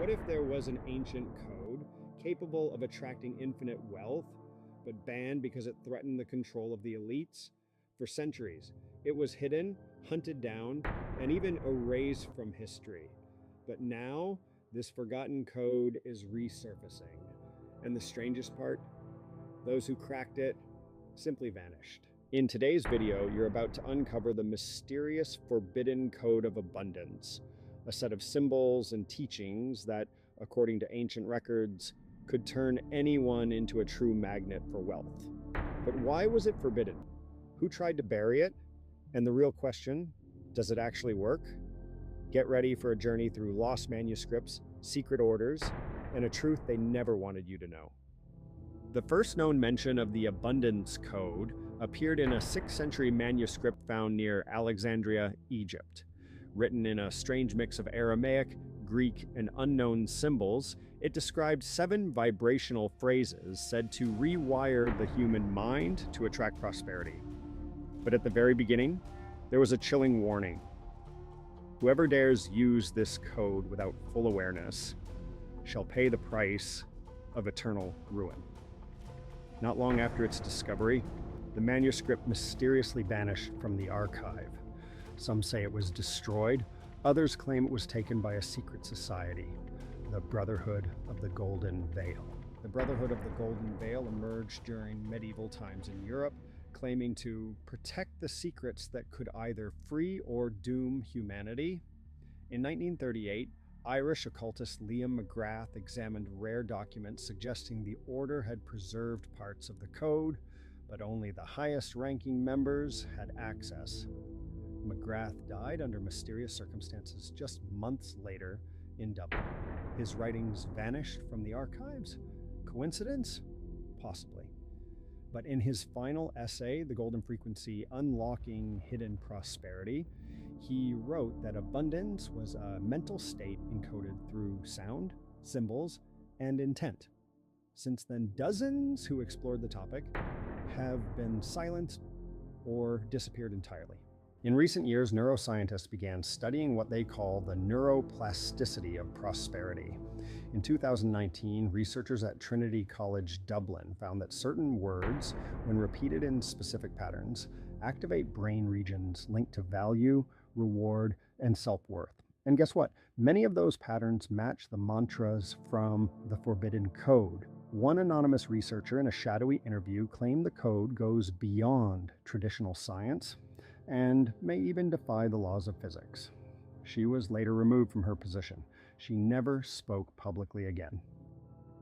What if there was an ancient code capable of attracting infinite wealth, but banned because it threatened the control of the elites? For centuries, it was hidden, hunted down, and even erased from history. But now, this forgotten code is resurfacing. And the strangest part? Those who cracked it simply vanished. In today's video, you're about to uncover the mysterious forbidden code of abundance, a set of symbols and teachings that, according to ancient records, could turn anyone into a true magnet for wealth. But why was it forbidden? Who tried to bury it? And the real question, does it actually work? Get ready for a journey through lost manuscripts, secret orders, and a truth they never wanted you to know. The first known mention of the Abundance Code appeared in a 6th century manuscript found near Alexandria, Egypt. Written in a strange mix of Aramaic, Greek, and unknown symbols, it described 7 vibrational phrases said to rewire the human mind to attract prosperity. But at the very beginning, there was a chilling warning. Whoever dares use this code without full awareness shall pay the price of eternal ruin. Not long after its discovery, the manuscript mysteriously vanished from the archive. Some say it was destroyed, others claim it was taken by a secret society, the Brotherhood of the Golden Veil. The Brotherhood of the Golden Veil emerged during medieval times in Europe, claiming to protect the secrets that could either free or doom humanity. In 1938, Irish occultist Liam McGrath examined rare documents suggesting the order had preserved parts of the code, but only the highest-ranking members had access. McGrath died under mysterious circumstances just months later in Dublin. His writings vanished from the archives? Coincidence? Possibly. But in his final essay, The Golden Frequency: Unlocking Hidden Prosperity, he wrote that abundance was a mental state encoded through sound, symbols, and intent. Since then, dozens who explored the topic have been silenced or disappeared entirely. In recent years, neuroscientists began studying what they call the neuroplasticity of prosperity. In 2019, researchers at Trinity College Dublin found that certain words, when repeated in specific patterns, activate brain regions linked to value, reward, and self-worth. And guess what? Many of those patterns match the mantras from the Forbidden Code. One anonymous researcher in a shadowy interview claimed the code goes beyond traditional science and may even defy the laws of physics. She was later removed from her position. She never spoke publicly again.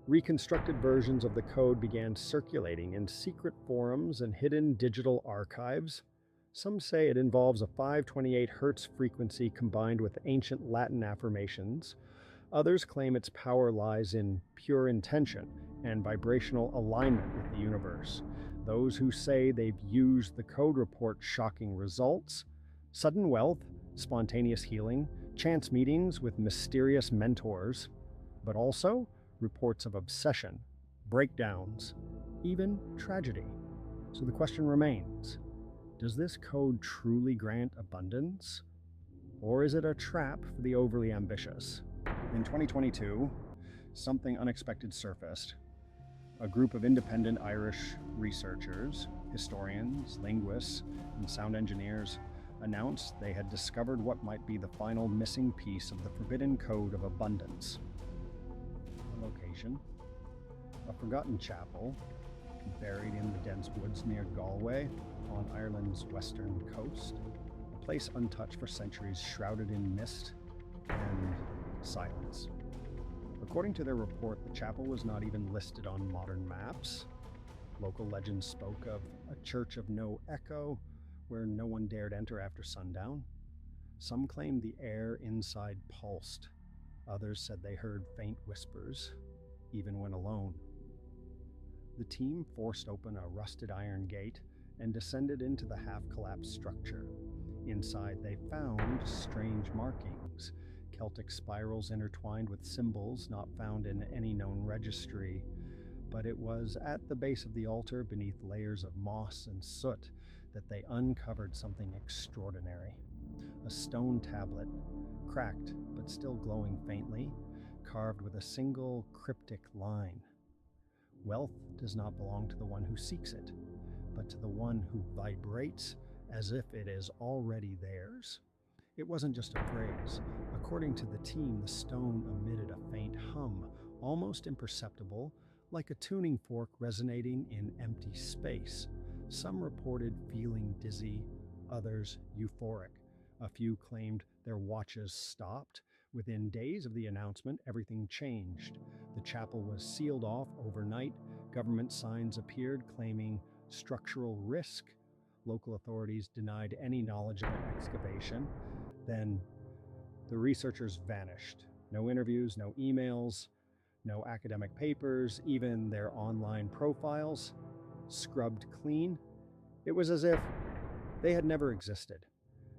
Reconstructed versions of the code began circulating in secret forums and hidden digital archives. Some say it involves a 528 Hz frequency combined with ancient Latin affirmations. Others claim its power lies in pure intention and vibrational alignment with the universe. Those who say they've used the code report shocking results, sudden wealth, spontaneous healing, chance meetings with mysterious mentors, but also reports of obsession, breakdowns, even tragedy. So the question remains, does this code truly grant abundance? Or is it a trap for the overly ambitious? In 2022, something unexpected surfaced. A group of independent Irish researchers, historians, linguists, and sound engineers announced they had discovered what might be the final missing piece of the Forbidden Code of Abundance. A location, a forgotten chapel, buried in the dense woods near Galway on Ireland's western coast, a place untouched for centuries, shrouded in mist and silence. According to their report, the chapel was not even listed on modern maps. Local legends spoke of a church of no echo, where no one dared enter after sundown. Some claimed the air inside pulsed. Others said they heard faint whispers, even when alone. The team forced open a rusted iron gate and descended into the half-collapsed structure. Inside, they found strange markings, Celtic spirals intertwined with symbols not found in any known registry. But it was at the base of the altar, beneath layers of moss and soot, that they uncovered something extraordinary. A stone tablet, cracked but still glowing faintly, carved with a single cryptic line. Wealth does not belong to the one who seeks it, but to the one who vibrates as if it is already theirs. It wasn't just a phrase. According to the team, the stone emitted a faint hum, almost imperceptible, like a tuning fork resonating in empty space. Some reported feeling dizzy, others euphoric. A few claimed their watches stopped. Within days of the announcement, everything changed. The chapel was sealed off overnight. Government signs appeared claiming structural risk. Local authorities denied any knowledge of an excavation. Then the researchers vanished. No interviews, no emails, no academic papers, even their online profiles scrubbed clean. It was as if they had never existed.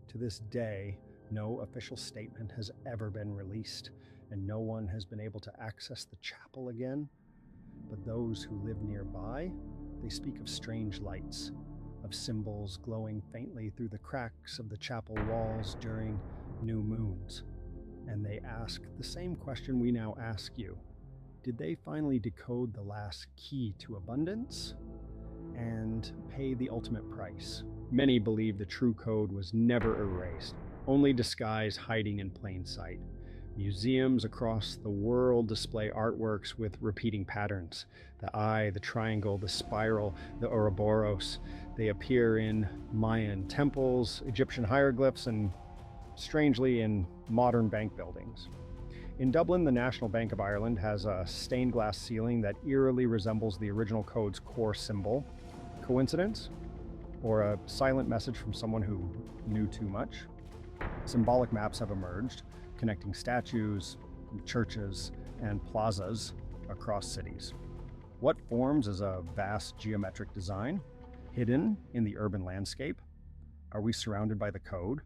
To this day, no official statement has ever been released, and no one has been able to access the chapel again. But those who live nearby, they speak of strange lights, of symbols glowing faintly through the cracks of the chapel walls during new moons. And they ask the same question we now ask you. Did they finally decode the last key to abundance and pay the ultimate price? Many believe the true code was never erased, only disguised, hiding in plain sight. Museums across the world display artworks with repeating patterns. The eye, the triangle, the spiral, the Ouroboros. They appear in Mayan temples, Egyptian hieroglyphs, and strangely in modern bank buildings. In Dublin, the National Bank of Ireland has a stained glass ceiling that eerily resembles the original code's core symbol. Coincidence? Or a silent message from someone who knew too much? Symbolic maps have emerged, connecting statues, churches, and plazas across cities. What forms as a vast geometric design, hidden in the urban landscape? Are we surrounded by the code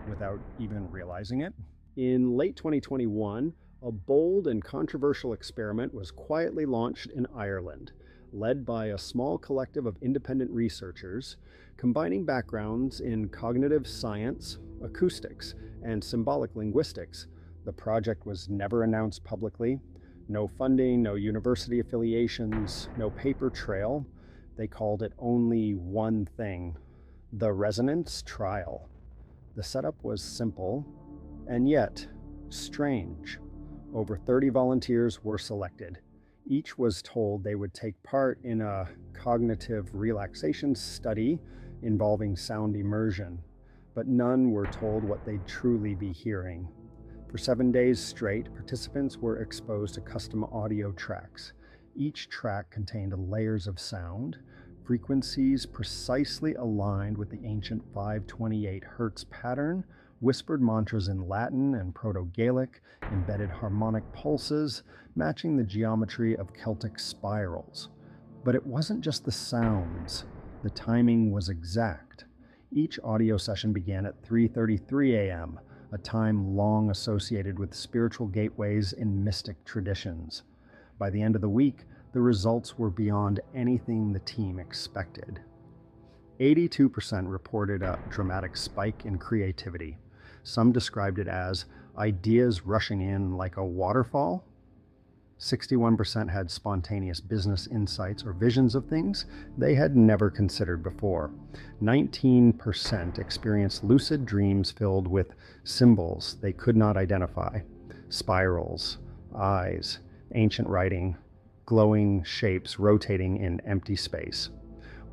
without even realizing it? In late 2021, a bold and controversial experiment was quietly launched in Ireland, led by a small collective of independent researchers, combining backgrounds in cognitive science, acoustics, and symbolic linguistics. The project was never announced publicly. No funding, no university affiliations, no paper trail. They called it only one thing: the resonance trial. The setup was simple, and yet strange. Over 30 volunteers were selected. Each was told they would take part in a cognitive relaxation study involving sound immersion, but none were told what they'd truly be hearing. For 7 days straight, participants were exposed to custom audio tracks. Each track contained layers of sound, frequencies precisely aligned with the ancient 528 Hz pattern, whispered mantras in Latin and Proto-Gaelic, embedded harmonic pulses, matching the geometry of Celtic spirals. But it wasn't just the sounds. The timing was exact. Each audio session began at 3:33 a.m., a time long associated with spiritual gateways in mystic traditions. By the end of the week, the results were beyond anything the team expected. 82% reported a dramatic spike in creativity. Some described it as ideas rushing in like a waterfall. 61% had spontaneous business insights or visions of things they had never considered before. 19% experienced lucid dreams filled with symbols they could not identify: spirals, eyes, ancient writing, glowing shapes rotating in empty space.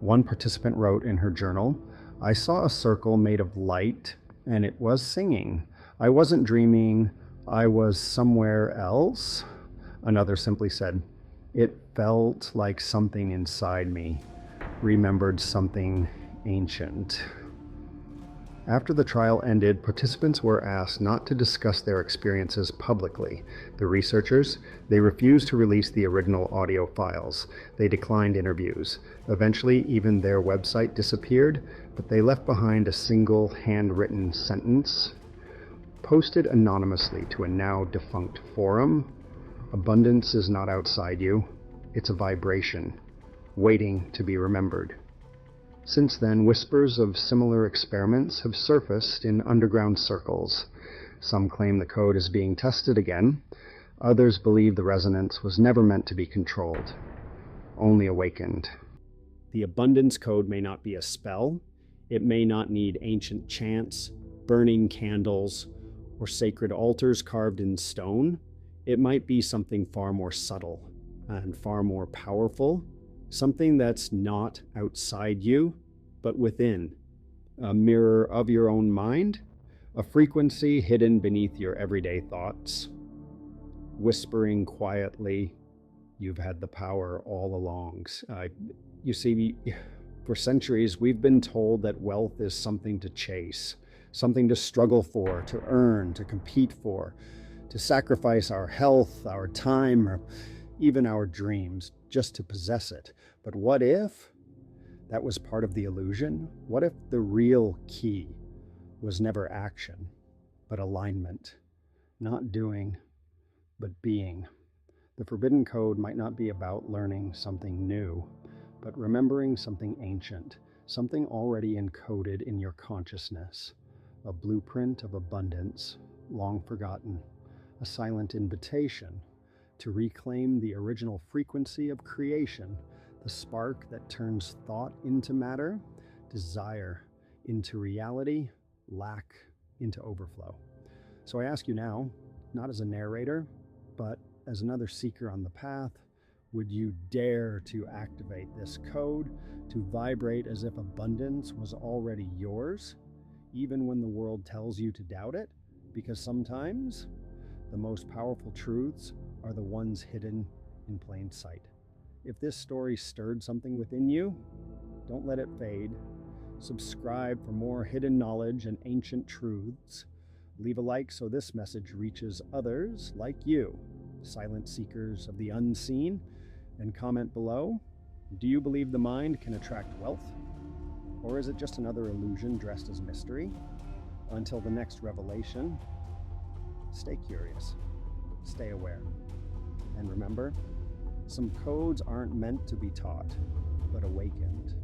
One participant wrote in her journal, "I saw a circle made of light and it was singing. I wasn't dreaming, I was somewhere else." Another simply said, "It felt like something inside me remembered something ancient." After the trial ended, participants were asked not to discuss their experiences publicly. The researchers, they refused to release the original audio files. They declined interviews. Eventually, even their website disappeared, but they left behind a single handwritten sentence, posted anonymously to a now defunct forum: "Abundance is not outside you. It's a vibration, waiting to be remembered." Since then, whispers of similar experiments have surfaced in underground circles. Some claim the code is being tested again. Others believe the resonance was never meant to be controlled, only awakened. The abundance code may not be a spell. It may not need ancient chants, burning candles, or sacred altars carved in stone. It might be something far more subtle and far more powerful, something that's not outside you, but within, a mirror of your own mind, a frequency hidden beneath your everyday thoughts, whispering quietly, "You've had the power all along." You see, for centuries, we've been told that wealth is something to chase, something to struggle for, to earn, to compete for, to sacrifice our health, our time, or even our dreams just to possess it. But what if that was part of the illusion? What if the real key was never action, but alignment? Not doing, but being. The Forbidden Code might not be about learning something new, but remembering something ancient, something already encoded in your consciousness, a blueprint of abundance, long forgotten, a silent invitation to reclaim the original frequency of creation, the spark that turns thought into matter, desire into reality, lack into overflow. So I ask you now, not as a narrator, but as another seeker on the path, would you dare to activate this code, to vibrate as if abundance was already yours, even when the world tells you to doubt it? Because sometimes the most powerful truths are the ones hidden in plain sight. If this story stirred something within you, don't let it fade. Subscribe for more hidden knowledge and ancient truths. Leave a like so this message reaches others like you, silent seekers of the unseen, and comment below. Do you believe the mind can attract wealth? Or is it just another illusion dressed as mystery? Until the next revelation, stay curious, stay aware, and remember, some codes aren't meant to be taught, but awakened.